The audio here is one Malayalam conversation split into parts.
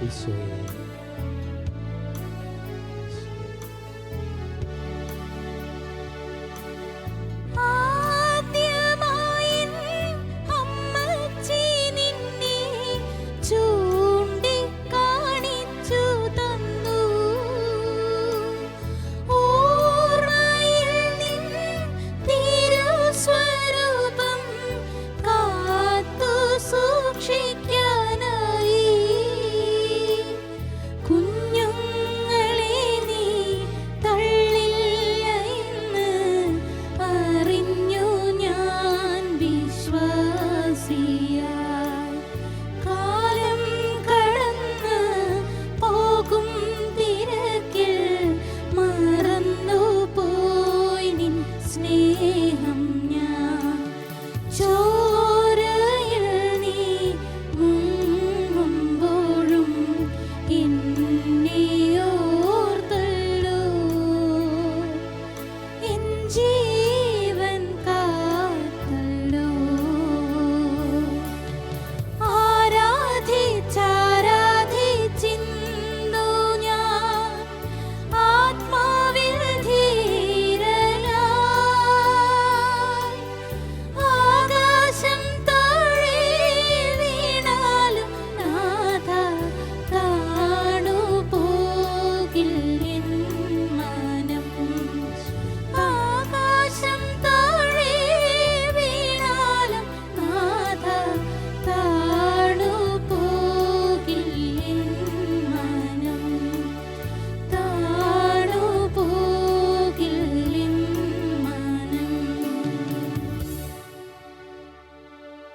ഈശോയെ.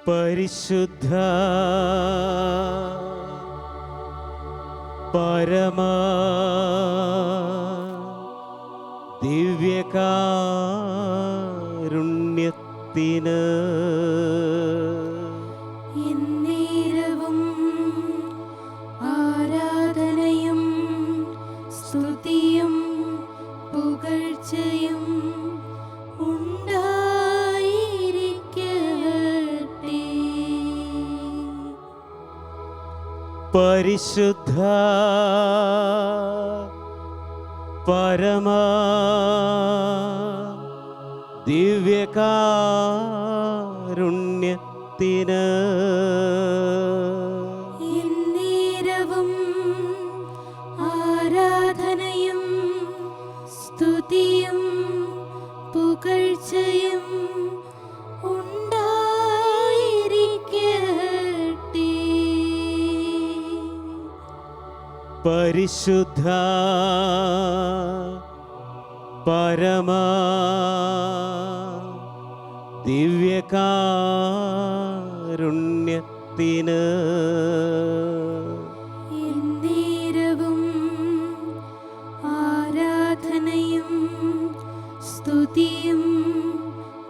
പരിശുദ്ധ പരമ ദിവ്യകാരുണ്യത്തിന് എന്നേരവും ആരാധനയും സ്തുതിയും പുകഴ്ചയും പരിശുദ്ധ പരമ ദിവ്യകാരുണ്യത്തിന് എന്നേരവും ആരാധനയും സ്തുതിയും പുകഴ്ചയും പരിശുദ്ധ പരമ ദിവ്യകാരുണ്യത്തിന് എന്നേരവും ആരാധനയും സ്തുതിയും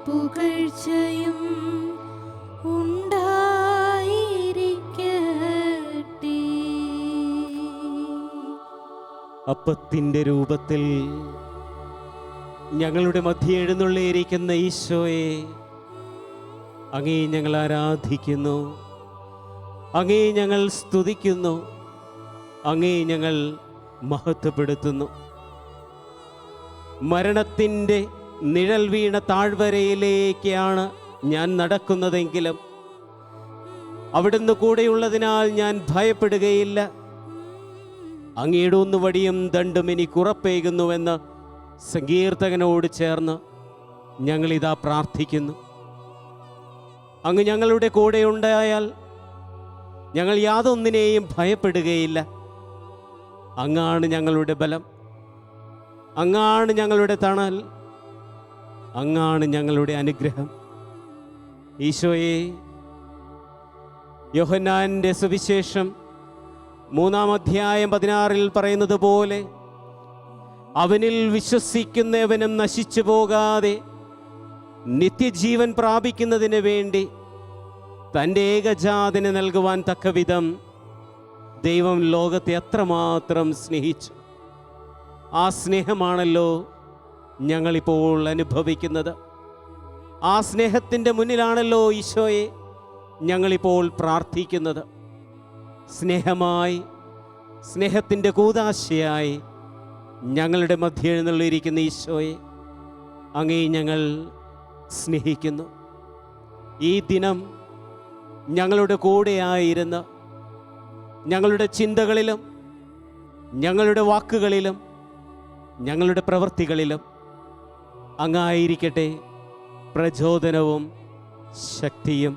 പുകഴ്ചയും അപ്പത്തിൻ്റെ രൂപത്തിൽ ഞങ്ങളുടെ മധ്യ എഴുന്നള്ളിയിരിക്കുന്ന ഈശോയെ, അങ്ങേ ഞങ്ങൾ ആരാധിക്കുന്നു, അങ്ങേ ഞങ്ങൾ സ്തുതിക്കുന്നു, അങ്ങേ ഞങ്ങൾ മഹത്വപ്പെടുത്തുന്നു. മരണത്തിൻ്റെ നിഴൽ വീണ താഴ്വരയിലേക്കാണ് ഞാൻ നടക്കുന്നതെങ്കിലും അവിടുന്ന് കൂടെയുള്ളതിനാൽ ഞാൻ ഭയപ്പെടുകയില്ല. അങ്ങയുടെ ഒന്ന് വടിയും ദണ്ടും എനിക്ക് ഉറപ്പേകുന്നുവെന്ന് സങ്കീർത്തകനോട് ചേർന്ന് ഞങ്ങളിതാ പ്രാർത്ഥിക്കുന്നു. അങ്ങ് ഞങ്ങളുടെ കൂടെ ഉണ്ടായാൽ ഞങ്ങൾ യാതൊന്നിനെയും ഭയപ്പെടുകയില്ല. അങ്ങാണ് ഞങ്ങളുടെ ബലം, അങ്ങാണ് ഞങ്ങളുടെ തണൽ, അങ്ങാണ് ഞങ്ങളുടെ അനുഗ്രഹം. ഈശോയെ, യോഹന്നാന്റെ സുവിശേഷം 3-ാം അധ്യായം 16 പറയുന്നത് പോലെ, അവനിൽ വിശ്വസിക്കുന്നവനും നശിച്ചു പോകാതെ നിത്യജീവൻ പ്രാപിക്കുന്നതിന് വേണ്ടി തൻ്റെ ഏകജാതനെ നൽകുവാൻ തക്കവിധം ദൈവം ലോകത്തെ അത്രമാത്രം സ്നേഹിച്ചു. ആ സ്നേഹമാണല്ലോ ഞങ്ങളിപ്പോൾ അനുഭവിക്കുന്നത്. ആ സ്നേഹത്തിൻ്റെ മുന്നിലാണല്ലോ ഈശോയെ ഞങ്ങളിപ്പോൾ പ്രാർത്ഥിക്കുന്നത്. സ്നേഹമായി സ്നേഹത്തിൻ്റെ കൂദാശയായി ഞങ്ങളുടെ മധ്യ എഴുന്നള്ളിയിരിക്കുന്ന ഈശോയെ, അങ്ങേ ഞങ്ങൾ സ്നേഹിക്കുന്നു. ഈ ദിനം ഞങ്ങളുടെ കൂടെയായിരുന്ന, ഞങ്ങളുടെ ചിന്തകളിലും ഞങ്ങളുടെ വാക്കുകളിലും ഞങ്ങളുടെ പ്രവൃത്തികളിലും അങ്ങായിരിക്കട്ടെ പ്രചോദനവും ശക്തിയും.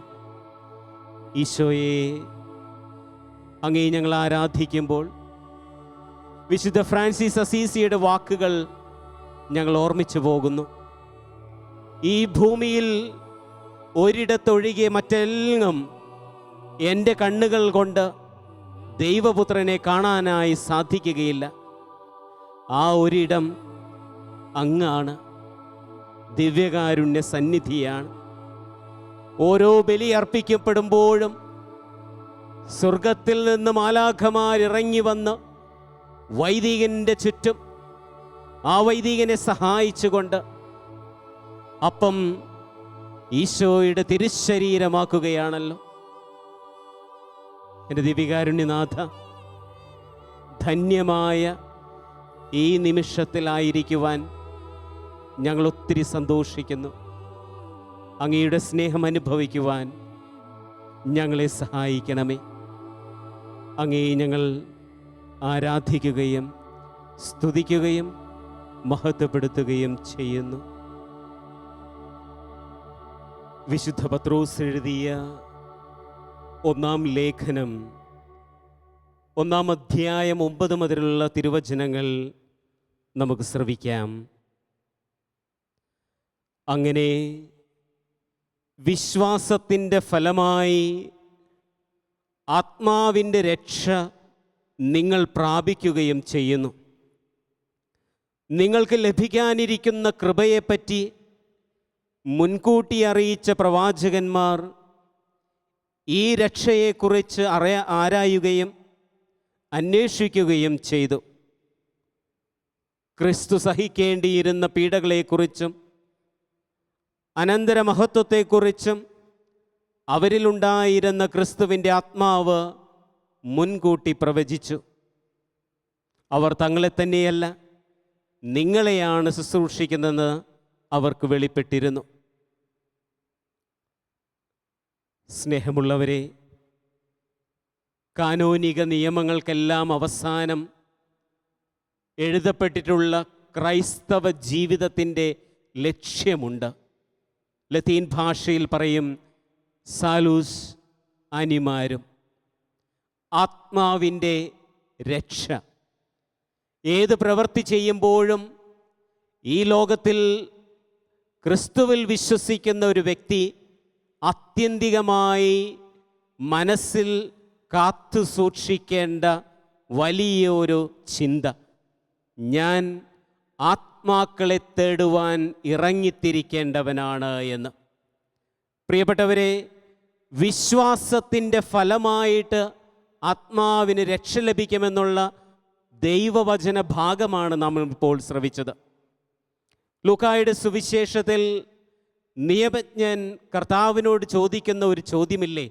ഈശോയെ, അങ്ങേ ഞങ്ങൾ ആരാധിക്കുമ്പോൾ വിശുദ്ധ ഫ്രാൻസിസ് അസീസിയുടെ വാക്കുകൾ ഞങ്ങൾ ഓർമ്മിച്ചു പോകുന്നു. ഈ ഭൂമിയിൽ ഒരിടത്തൊഴികെ മറ്റെല്ലാം എൻ്റെ കണ്ണുകൾ കൊണ്ട് ദൈവപുത്രനെ കാണാനായി സാധിക്കുകയില്ല. ആ ഒരിടം അങ്ങാണ്, ദിവ്യകാരുണ്യ സന്നിധിയാണ്. ഓരോ ബലി അർപ്പിക്കപ്പെടുമ്പോഴും സ്വർഗത്തിൽ നിന്ന് മാലാഖമാരിറങ്ങി വന്ന് വൈദികൻ്റെ ചുറ്റും ആ വൈദികനെ സഹായിച്ചുകൊണ്ട് അപ്പം ഈശോയുടെ തിരുശരീരമാക്കുകയാണല്ലോ. എൻ്റെ ദിവ്യകാരുണ്യനാഥ, ധന്യമായ ഈ നിമിഷത്തിലായിരിക്കുവാൻ ഞങ്ങൾ ഒത്തിരി സന്തോഷിക്കുന്നു. അങ്ങയുടെ സ്നേഹം അനുഭവിക്കുവാൻ ഞങ്ങളെ സഹായിക്കണമേ. അങ്ങേ ഞങ്ങൾ ആരാധിക്കുകയും സ്തുതിക്കുകയും മഹത്വപ്പെടുത്തുകയും ചെയ്യുന്നു. വിശുദ്ധ പത്രോസ് എഴുതിയ 1-ാം ലേഖനം 1-ാം അധ്യായം 9 മുതലുള്ള തിരുവചനങ്ങൾ നമുക്ക് ശ്രവിക്കാം. അങ്ങനെ വിശ്വാസത്തിൻ്റെ ഫലമായി ആത്മാവിൻ്റെ രക്ഷ നിങ്ങൾ പ്രാപിക്കുകയും ചെയ്യുന്നു. നിങ്ങൾക്ക് ലഭിക്കാനിരിക്കുന്ന കൃപയെപ്പറ്റി മുൻകൂട്ടി അറിയിച്ച പ്രവാചകന്മാർ ഈ രക്ഷയെക്കുറിച്ച് ആരായുകയും അന്വേഷിക്കുകയും ചെയ്തു. ക്രിസ്തു സഹിക്കേണ്ടിയിരുന്ന പീഡകളെക്കുറിച്ചും അനന്തരമഹത്വത്തെക്കുറിച്ചും അവരിലുണ്ടായിരുന്ന ക്രിസ്തുവിൻ്റെ ആത്മാവ് മുൻകൂട്ടി പ്രവചിച്ചു. അവർ തങ്ങളെ തന്നെയല്ല, നിങ്ങളെയാണ് ശുശ്രൂഷിക്കുന്നതെന്ന് അവർക്ക് വെളിപ്പെട്ടിരുന്നു. സ്നേഹമുള്ളവരെ, കാനോനിക നിയമങ്ങൾക്കെല്ലാം അവസാനം എഴുതപ്പെട്ടിട്ടുള്ള ക്രൈസ്തവ ജീവിതത്തിൻ്റെ ലക്ഷ്യമുണ്ട്. ലത്തീൻ ഭാഷയിൽ പറയും സാലൂസ് അനിമാരും. ആത്മാവിൻ്റെ രക്ഷ. ഏത് പ്രവൃത്തി ചെയ്യുമ്പോഴും ഈ ലോകത്തിൽ ക്രിസ്തുവിൽ വിശ്വസിക്കുന്ന ഒരു വ്യക്തി ആത്യന്തികമായി മനസ്സിൽ കാത്തു സൂക്ഷിക്കേണ്ട വലിയൊരു ചിന്ത, ഞാൻ ആത്മാക്കളെ തേടുവാൻ ഇറങ്ങിത്തിരിക്കേണ്ടവനാണ് എന്ന്. പ്രിയപ്പെട്ടവരെ, വിശ്വാസത്തിൻ്റെ ഫലമായിട്ട് ആത്മാവിന് രക്ഷ ലഭിക്കുമെന്നുള്ള ദൈവവചന ഭാഗമാണ് നാം ഇപ്പോൾ ശ്രവിച്ചത്. ലൂക്കായുടെ സുവിശേഷത്തിൽ നിയമജ്ഞൻ കർത്താവിനോട് ചോദിക്കുന്ന ഒരു ചോദ്യമില്ലേ,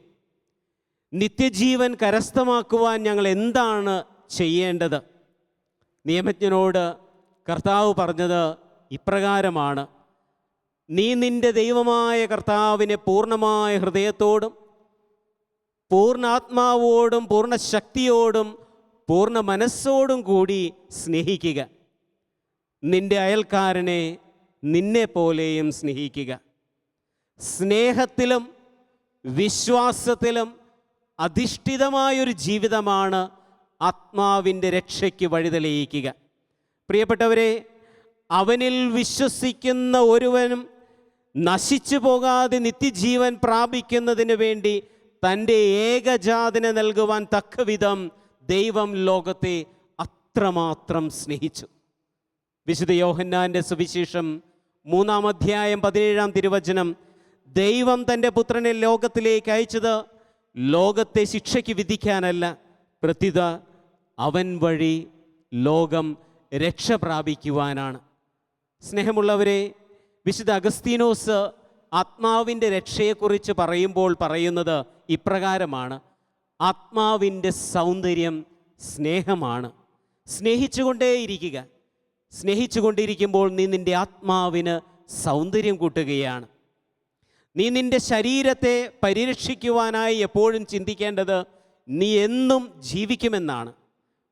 നിത്യജീവൻ കരസ്ഥമാക്കുവാൻ ഞങ്ങൾ എന്താണ് ചെയ്യേണ്ടത്? നിയമജ്ഞനോട് കർത്താവ് പറഞ്ഞത് ഇപ്രകാരമാണ്: നീ നിൻ്റെ ദൈവമായ കർത്താവിനെ പൂർണ്ണമായ ഹൃദയത്തോടും പൂർണ്ണാത്മാവോടും പൂർണ്ണ ശക്തിയോടും പൂർണ്ണ മനസ്സോടും കൂടി സ്നേഹിക്കുക. നിൻ്റെ അയൽക്കാരനെ നിന്നെ പോലെയും സ്നേഹിക്കുക. സ്നേഹത്തിലും വിശ്വാസത്തിലും അധിഷ്ഠിതമായൊരു ജീവിതമാണ് ആത്മാവിൻ്റെ രക്ഷയ്ക്ക് വഴിതെളിയിക്കുക. പ്രിയപ്പെട്ടവരെ, അവനിൽ വിശ്വസിക്കുന്ന ഒരുവനും നശിച്ചു പോകാതെ നിത്യജീവൻ പ്രാപിക്കുന്നതിന് വേണ്ടി തൻ്റെ ഏകജാതനെ നൽകുവാൻ തക്കവിധം ദൈവം ലോകത്തെ അത്രമാത്രം സ്നേഹിച്ചു. വിശുദ്ധ യോഹന്നാൻ്റെ സുവിശേഷം 3-ാം അധ്യായം 17-ാം തിരുവചനം, ദൈവം തൻ്റെ പുത്രനെ ലോകത്തിലേക്ക് അയച്ചത് ലോകത്തെ ശിക്ഷയ്ക്ക് വിധിക്കാനല്ല, പ്രത്യുത അവൻ വഴി ലോകം രക്ഷ പ്രാപിക്കുവാനാണ്. സ്നേഹമുള്ളവരെ, വിശുദ്ധ അഗസ്തീനോസ് ആത്മാവിൻ്റെ രക്ഷയെക്കുറിച്ച് പറയുമ്പോൾ പറയുന്നത് ഇപ്രകാരമാണ്: ആത്മാവിൻ്റെ സൗന്ദര്യം സ്നേഹമാണ്. സ്നേഹിച്ചുകൊണ്ടേയിരിക്കുക. സ്നേഹിച്ചുകൊണ്ടിരിക്കുമ്പോൾ നീ നിൻ്റെ ആത്മാവിന് സൗന്ദര്യം കൂട്ടുകയാണ്. നീ നിൻ്റെ ശരീരത്തെ പരിരക്ഷിക്കുവാനായി എപ്പോഴും ചിന്തിക്കേണ്ടത് നീ എന്നും ജീവിക്കുമെന്നാണ്.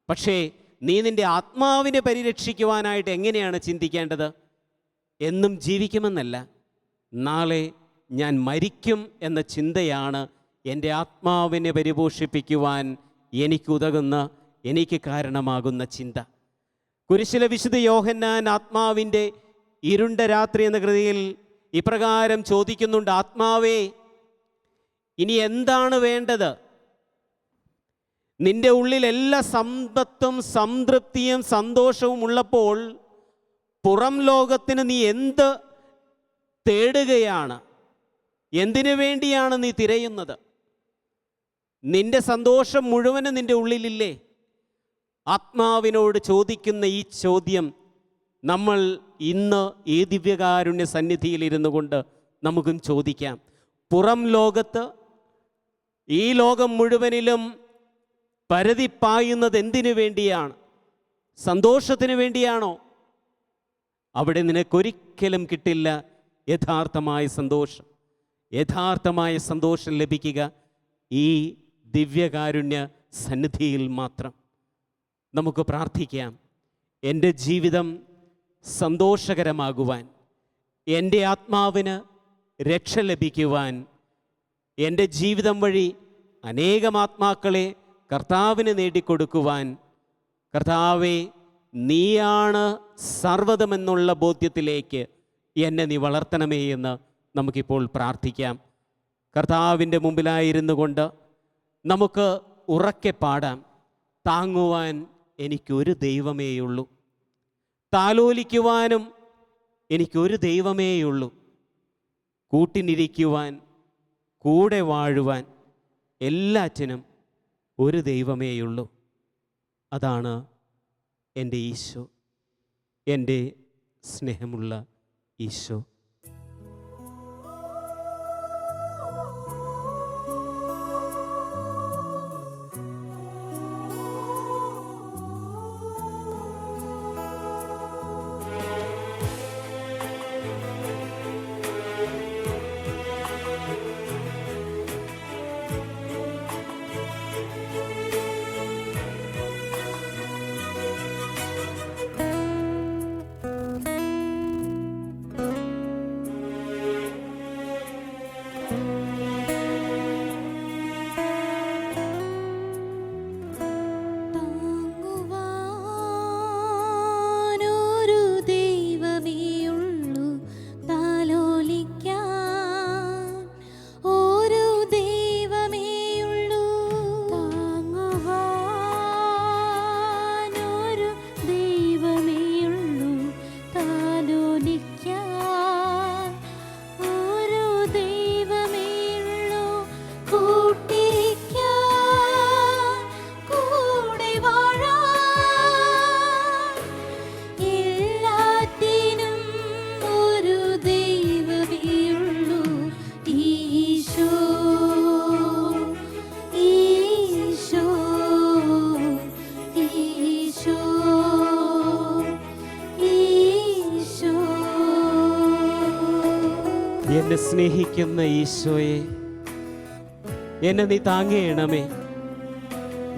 പക്ഷേ നീ നിൻ്റെ ആത്മാവിനെ പരിരക്ഷിക്കുവാനായിട്ട് എങ്ങനെയാണ് ചിന്തിക്കേണ്ടത്? എന്നും ജീവിക്കുമെന്നല്ല, നാളെ ഞാൻ മരിക്കും എന്ന ചിന്തയാണ് എൻ്റെ ആത്മാവിനെ പരിപോഷിപ്പിക്കുവാൻ എനിക്കുതകുന്ന, എനിക്ക് കാരണമാകുന്ന ചിന്ത. കുരിശിലെ വിശുദ്ധ യോഹന്നാൻ ആത്മാവിൻ്റെ ഇരുണ്ട രാത്രി എന്ന കൃതിയിൽ ഇപ്രകാരം ചോദിക്കുന്നുണ്ട്: ആത്മാവേ, ഇനി എന്താണ് വേണ്ടത്? നിന്റെ ഉള്ളിൽ എല്ലാ സമ്പത്തും സംതൃപ്തിയും സന്തോഷവും ഉള്ളപ്പോൾ പുറം ലോകത്തിന് നീ എന്ത് തേടുകയാണ്? എന്തിനു വേണ്ടിയാണ് നീ തിരയുന്നത്? നിന്റെ സന്തോഷം മുഴുവനും നിന്റെ ഉള്ളിലില്ലേ? ആത്മാവിനോട് ചോദിക്കുന്ന ഈ ചോദ്യം നമ്മൾ ഇന്ന് ഈ ദിവ്യകാരുണ്യ സന്നിധിയിലിരുന്നു കൊണ്ട് നമുക്കും ചോദിക്കാം. പുറം ലോകത്ത്, ഈ ലോകം മുഴുവനിലും പരതിപ്പായുന്നത് എന്തിനു വേണ്ടിയാണ്? സന്തോഷത്തിന് വേണ്ടിയാണോ? അവിടെ നിനക്കൊരിക്കലും കിട്ടില്ല യഥാർത്ഥമായ സന്തോഷം. യഥാർത്ഥമായ സന്തോഷം ലഭിക്കുക ഈ ദിവ്യകാരുണ്യ സന്നിധിയിൽ മാത്രം. നമുക്ക് പ്രാർത്ഥിക്കാം. എൻ്റെ ജീവിതം സന്തോഷകരമാകുവാൻ, എൻ്റെ ആത്മാവിന് രക്ഷ ലഭിക്കുവാൻ, എൻ്റെ ജീവിതം വഴി അനേകം ആത്മാക്കളെ കർത്താവിന് നേടിക്കൊടുക്കുവാൻ, കർത്താവേ, നീയാണ് സർവ്വതമെന്നുള്ള ബോധ്യത്തിലേക്ക് എന്നെ നീ വളർത്തണമേ എന്ന് നമുക്കിപ്പോൾ പ്രാർത്ഥിക്കാം. കർത്താവിൻ്റെ മുമ്പിലായിരുന്നു കൊണ്ട് നമുക്ക് ഉറക്കെ പാടാം: താങ്ങുവാൻ എനിക്കൊരു ദൈവമേയുള്ളൂ, താലോലിക്കുവാനും എനിക്കൊരു ദൈവമേയുള്ളൂ, കൂട്ടിനിരിക്കുവാൻ, കൂടെ വാഴുവാൻ എല്ലാറ്റിനും ഒരു ദൈവമേയുള്ളൂ. അതാണ് എൻ്റെ ഈശോ, എൻ്റെ സ്നേഹമുള്ള ഈശോ. എന്നെ സ്നേഹിക്കുന്ന ഈശോയെ, എന്നെ നീ താങ്ങേണമേ.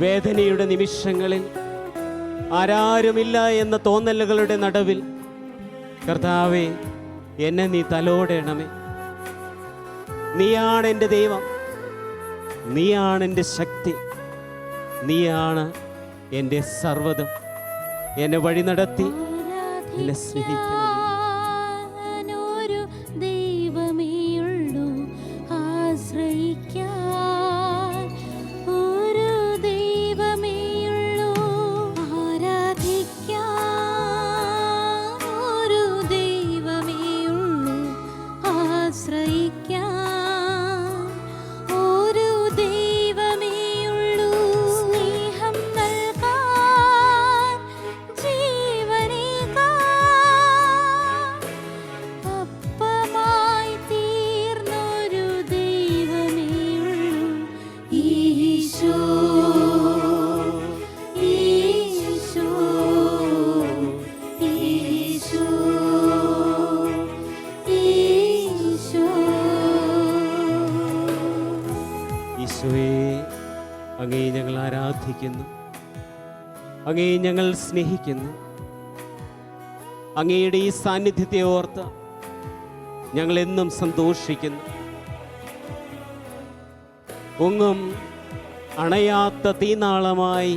വേദനയുടെ നിമിഷങ്ങളിൽ, ആരാരുമില്ല എന്ന തോന്നലുകളുടെ നടുവിൽ, കർത്താവേ, എന്നെ നീ തലോടണമേ. നീയാണ് എൻ്റെ ദൈവം, നീയാണ് എൻ്റെ ശക്തി, നീയാണ് എൻ്റെ സർവ്വതും. എന്നെ വഴി നടത്തി എന്നെ സ്നേഹിക്കണം. ആരാധിക്കുന്നു, അങ്ങേ ഞങ്ങൾ സ്നേഹിക്കുന്നു. അങ്ങയുടെ ഈ സാന്നിധ്യത്തെ ഓർത്ത് ഞങ്ങൾ എന്നും സന്തോഷിക്കുന്നു. ഒന്നും അണയാത്ത തീനാളമായി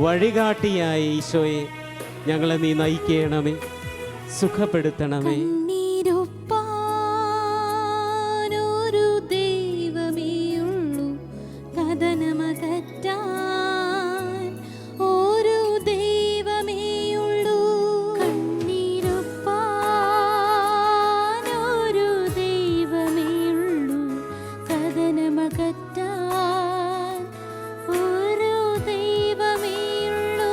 വഴികാട്ടിയായ ഈശോയെ ഞങ്ങളെ നീ നയിക്കണമേ, സുഖപ്പെടുത്തണമേ. കണ്ണീരൊപ്പാനൊരു ദൈവമേയുള്ളൂ, കഥനമകറ്റാൻ ഒരു ദൈവമേയുള്ളൂ. കണ്ണീരൊപ്പാനൊരു ദൈവമേയുള്ളൂ, കഥനമകറ്റാൻ ഒരു ദൈവമേയുള്ളൂ.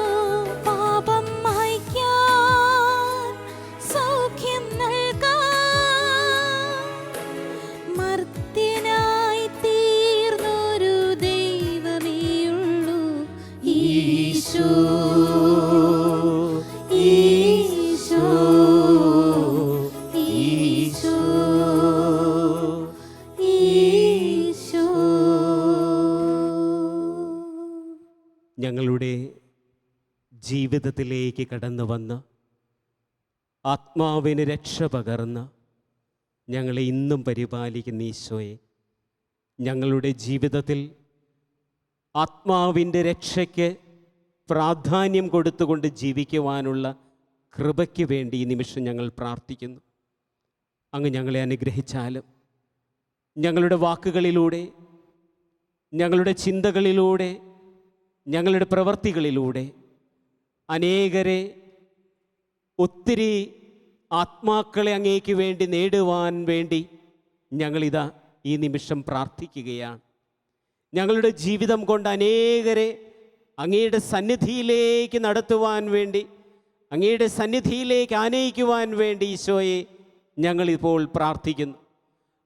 പാപം മായ്ക്കാൻ, സൗഖ്യം നൽകാൻ, മർത്യനായി തീർന്നൊരു ദൈവമേയുള്ളൂ. ഈശോ, ഈശോ, ഈശോ, ഈശോ. ഞങ്ങളുടെ ജീവിതത്തിലേക്ക് കടന്നു വന്ന് ആത്മാവിന് രക്ഷ പകർന്ന് ഞങ്ങളെ ഇന്നും പരിപാലിക്കുന്ന ഈശോയെ, ഞങ്ങളുടെ ജീവിതത്തിൽ ആത്മാവിൻ്റെ രക്ഷയ്ക്ക് പ്രാധാന്യം കൊടുത്തുകൊണ്ട് ജീവിക്കുവാനുള്ള കൃപയ്ക്ക് വേണ്ടി ഈ നിമിഷം ഞങ്ങൾ പ്രാർത്ഥിക്കുന്നു. അങ്ങ് ഞങ്ങളെ അനുഗ്രഹിച്ചാലും ഞങ്ങളുടെ വാക്കുകളിലൂടെ, ഞങ്ങളുടെ ചിന്തകളിലൂടെ, ഞങ്ങളുടെ പ്രവൃത്തികളിലൂടെ അനേകരെ, ഒത്തിരി ആത്മാക്കളെ അങ്ങേക്ക് വേണ്ടി നേടുവാൻ വേണ്ടി ഞങ്ങളിതാ ഈ നിമിഷം പ്രാർത്ഥിക്കുകയാണ്. ഞങ്ങളുടെ ജീവിതം കൊണ്ട് അനേകരെ അങ്ങയുടെ സന്നിധിയിലേക്ക് നടത്തുവാൻ വേണ്ടി, അങ്ങയുടെ സന്നിധിയിലേക്ക് ആനയിക്കുവാൻ വേണ്ടി ഈശോയെ ഞങ്ങളിപ്പോൾ പ്രാർത്ഥിക്കുന്നു.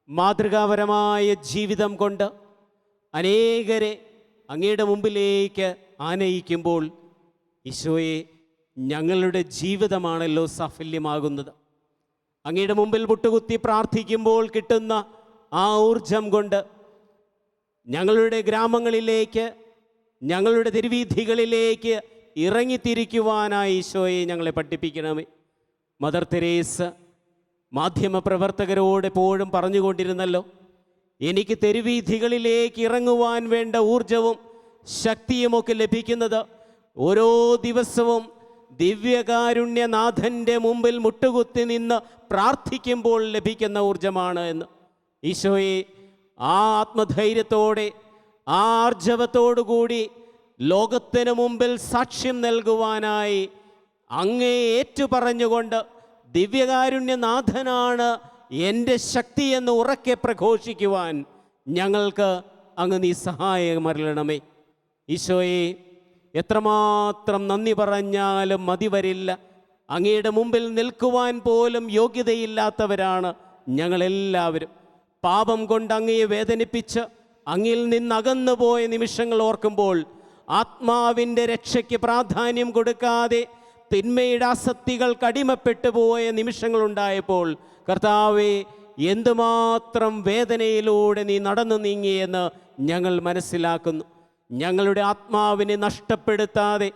മാതൃകാപരമായ ജീവിതം കൊണ്ട് അനേകരെ അങ്ങയുടെ മുമ്പിലേക്ക് ആനയിക്കുമ്പോൾ ഈശോയെ, ഞങ്ങളുടെ ജീവിതമാണല്ലോ സാഫല്യമാകുന്നത്. അങ്ങയുടെ മുമ്പിൽ മുട്ടുകുത്തി പ്രാർത്ഥിക്കുമ്പോൾ കിട്ടുന്ന ആ ഊർജം കൊണ്ട് ഞങ്ങളുടെ ഗ്രാമങ്ങളിലേക്ക്, ഞങ്ങളുടെ തെരുവീഥികളിലേക്ക് ഇറങ്ങിത്തിരിക്കുവാനായി ഈശോയെ ഞങ്ങളെ പഠിപ്പിക്കണമേ. മദർ തെരേസ മാധ്യമപ്രവർത്തകരോട് എപ്പോഴും പറഞ്ഞുകൊണ്ടിരുന്നല്ലോ, എനിക്ക് തെരുവീഥികളിലേക്ക് ഇറങ്ങുവാൻ വേണ്ട ഊർജവും ശക്തിയുമൊക്കെ ലഭിക്കുന്നത് ഓരോ ദിവസവും ദിവ്യകാരുണ്യനാഥൻ്റെ മുമ്പിൽ മുട്ടുകുത്തി നിന്ന് പ്രാർത്ഥിക്കുമ്പോൾ ലഭിക്കുന്ന ഊർജമാണ് എന്ന്. ഈശോയെ, ആ ആത്മധൈര്യത്തോടെ, ആ ആർജവത്തോടുകൂടി ലോകത്തിന് മുമ്പിൽ സാക്ഷ്യം നൽകുവാനായി അങ്ങേ ഏറ്റുപറഞ്ഞുകൊണ്ട് ദിവ്യകാരുണ്യനാഥനാണ് എൻ്റെ ശക്തി എന്ന് ഉറക്കെ പ്രഘോഷിക്കുവാൻ ഞങ്ങൾക്ക് അങ്ങ് നീ സഹായമരുളണമേ. ഈശോയെ, എത്രമാത്രം നന്ദി പറഞ്ഞാലും മതി വരില്ല. അങ്ങയുടെ മുമ്പിൽ നിൽക്കുവാൻ പോലും യോഗ്യതയില്ലാത്തവരാണ് ഞങ്ങളെല്ലാവരും. പാപം കൊണ്ട് അങ്ങയെ വേദനിപ്പിച്ച് അങ്ങിൽ നിന്നകന്നു പോയ നിമിഷങ്ങൾ ഓർക്കുമ്പോൾ, ആത്മാവിൻ്റെ രക്ഷയ്ക്ക് പ്രാധാന്യം കൊടുക്കാതെ തിന്മയുടെ ആസക്തികൾക്ക് അടിമപ്പെട്ടു പോയ നിമിഷങ്ങളുണ്ടായപ്പോൾ, കർത്താവേ, എന്തുമാത്രം വേദനയിലൂടെ നീ നടന്നു നീങ്ങിയെന്ന് ഞങ്ങൾ മനസ്സിലാക്കുന്നു. ഞങ്ങളുടെ ആത്മാവിനെ നഷ്ടപ്പെടുത്താതെ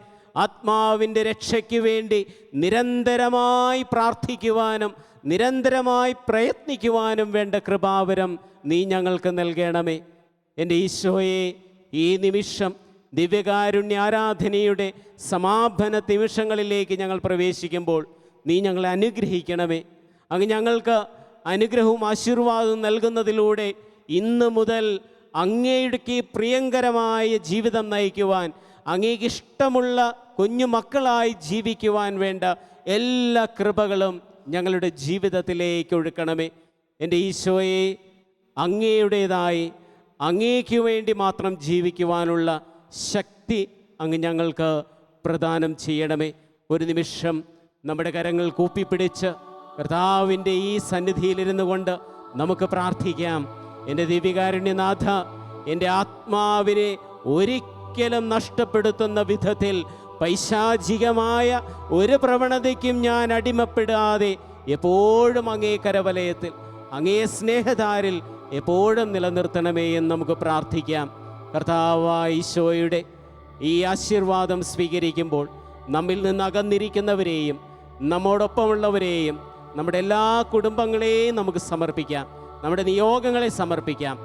ആത്മാവിൻ്റെ രക്ഷയ്ക്ക് വേണ്ടി നിരന്തരമായി പ്രാർത്ഥിക്കുവാനും നിരന്തരമായി പ്രയത്നിക്കുവാനും വേണ്ട കൃപാവരം നീ ഞങ്ങൾക്ക് നൽകണമേ. എൻ്റെ ഈശോയെ, ഈ നിമിഷം ദിവ്യകാരുണ്യ ആരാധനയുടെ സമാപന നിമിഷങ്ങളിലേക്ക് ഞങ്ങൾ പ്രവേശിക്കുമ്പോൾ നീ ഞങ്ങളെ അനുഗ്രഹിക്കണമേ. അങ്ങ് ഞങ്ങൾക്ക് അനുഗ്രഹവും ആശീർവാദവും നൽകുന്നതിലൂടെ ഇന്ന് മുതൽ അങ്ങേക്ക് പ്രിയങ്കരമായ ജീവിതം നയിക്കുവാൻ, അങ്ങേക്ക് ഇഷ്ടമുള്ള കുഞ്ഞു മക്കളായി ജീവിക്കുവാൻ വേണ്ട എല്ലാ കൃപകളും ഞങ്ങളുടെ ജീവിതത്തിലേക്ക് ഒഴുക്കണമേ. എൻ്റെ ഈശോയെ, അങ്ങയുടേതായി അങ്ങേക്ക് വേണ്ടി മാത്രം ജീവിക്കുവാനുള്ള ശക്തി അങ്ങ് ഞങ്ങൾക്ക് പ്രദാനം ചെയ്യണമേ. ഒരു നിമിഷം നമ്മുടെ കരങ്ങൾ കൂപ്പിപ്പിടിച്ച് കർത്താവിൻ്റെ ഈ സന്നിധിയിലിരുന്നു കൊണ്ട് നമുക്ക് പ്രാർത്ഥിക്കാം. എൻ്റെ ദിവ്യകാരുണ്യനാഥ, എൻ്റെ ആത്മാവിനെ ഒരിക്കലും നഷ്ടപ്പെടുത്തുന്ന വിധത്തിൽ പൈശാചികമായ ഒരു പ്രവണതയ്ക്കും ഞാൻ അടിമപ്പെടാതെ എപ്പോഴും അങ്ങേ കരവലയത്തിൽ, അങ്ങേ സ്നേഹധാരിൽ എപ്പോഴും നിലനിർത്തണമേ എന്ന് നമുക്ക് പ്രാർത്ഥിക്കാം. കർത്താവായ ഈശോയുടെ ഈ ആശീർവാദം സ്വീകരിക്കുമ്പോൾ നമ്മിൽ നിന്ന് അകന്നിരിക്കുന്നവരെയും നമ്മോടൊപ്പമുള്ളവരെയും നമ്മുടെ എല്ലാ കുടുംബങ്ങളെയും നമുക്ക് സമർപ്പിക്കാം, നമ്മുടെ നിയോഗങ്ങളെ സമർപ്പിക്കാം.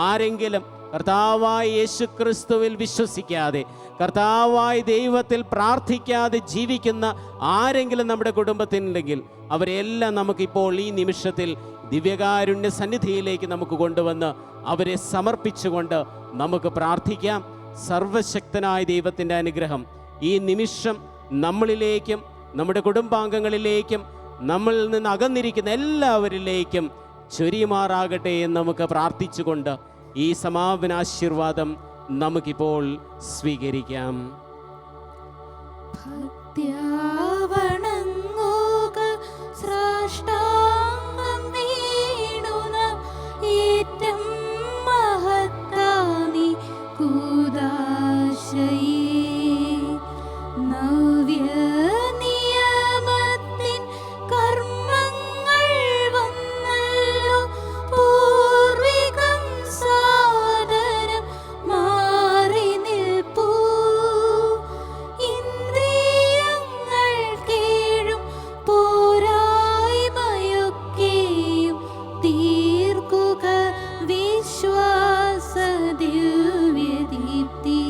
ആരെങ്കിലും കർത്താവായ യേശു ക്രിസ്തുവിൽ വിശ്വസിക്കാതെ, കർത്താവായ ദൈവത്തിൽ പ്രാർത്ഥിക്കാതെ ജീവിക്കുന്ന ആരെങ്കിലും നമ്മുടെ കുടുംബത്തിനുണ്ടെങ്കിൽ അവരെല്ലാം നമുക്കിപ്പോൾ ഈ നിമിഷത്തിൽ ദിവ്യകാരുണ്യ സന്നിധിയിലേക്ക് നമുക്ക് കൊണ്ടുവന്ന് അവരെ സമർപ്പിച്ചുകൊണ്ട് നമുക്ക് പ്രാർത്ഥിക്കാം. സർവശക്തനായ ദൈവത്തിൻ്റെ അനുഗ്രഹം ഈ നിമിഷം നമ്മളിലേക്കും നമ്മുടെ കുടുംബാംഗങ്ങളിലേക്കും നമ്മളിൽ നിന്ന് അകന്നിരിക്കുന്ന എല്ലാവരിലേക്കും ചൊരിയുമാറാകട്ടെ എന്ന് നമുക്ക് പ്രാർത്ഥിച്ചുകൊണ്ട് ഈ സമാപനാശീർവാദം നമുക്കിപ്പോൾ സ്വീകരിക്കാം. ഭക്ത്യാവണങ്ങുക സാഷ്ടാംഗം വീണു നാം ഏറ്റം മഹത്താനി കൂദാശയേ. നവ്യനിയമത്തിൻ കർമ്മങ്ങൾ വന്നല്ലോ പൂർവികം സാദരം മാറി നിൽപ്പൂ. ഇന്ദ്രിയങ്ങൾ കേഴും പോരായ്മയൊക്കെയും തീർക്കുക വിശ്വാസ ദിവ്യദീപ്തി.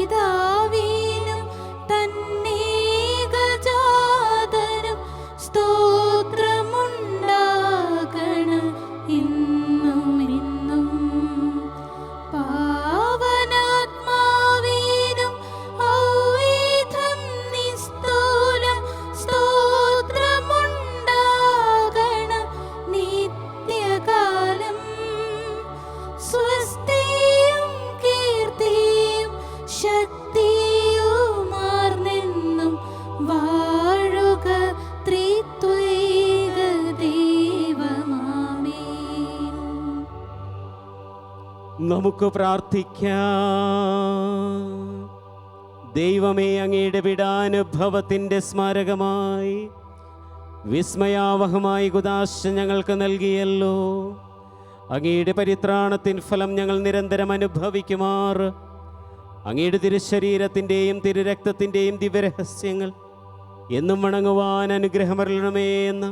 ദൈവപിതാവിനും തന്നേകജാതനും സ്തോത്രമുണ്ടാകണം ഇന്നും ഇന്നും. പാവനാത്മാവിനും ഔവേദം നിസ്തൂലം സ്തോത്രമുണ്ടാകണം നിത്യകാലം. സ്വസ്തിയും കീർത്തിയും ശക്തിയുമാർന്നെന്നും വാഴുക ത്രിത്വൈക ദൈവമാമേൻ. നമുക്ക് പ്രാർത്ഥിക്കാം. ദൈവമേ, അങ്ങയുടെ വിടാനുഭവത്തിൻ്റെ സ്മാരകമായി വിസ്മയാവഹമായ കുദാശ ഞങ്ങൾക്ക് നൽകിയല്ലോ. അങ്ങയുടെ പരിത്രാണത്തിൻ ഫലം ഞങ്ങൾ നിരന്തരം അനുഭവിക്കുമാറ് അങ്ങയുടെ തിരുശരീരത്തിൻ്റെയും തിരുരക്തത്തിൻ്റെയും ദിവ്യരഹസ്യങ്ങൾ എന്നും വണങ്ങുവാൻ അനുഗ്രഹമരുളണമേ എന്ന്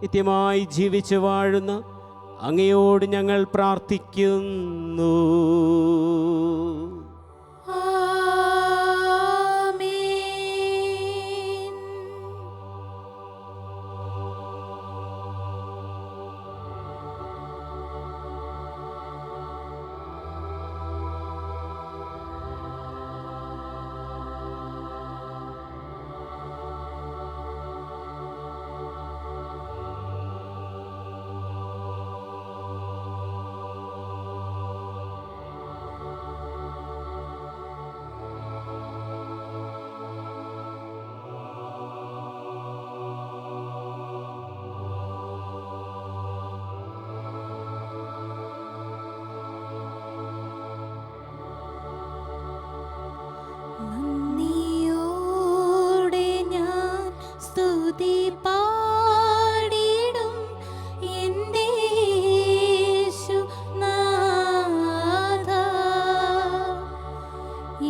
നിത്യമായി ജീവിച്ചു വാഴുന്ന അങ്ങയോട് ഞങ്ങൾ പ്രാർത്ഥിക്കുന്നു. ആമേൻ. നന്ദിയോടെ ഞാൻ സ്തുതി പാടിടും എൻ്റെ യേശുനാഥാ.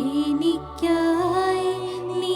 എനിക്കായി നീ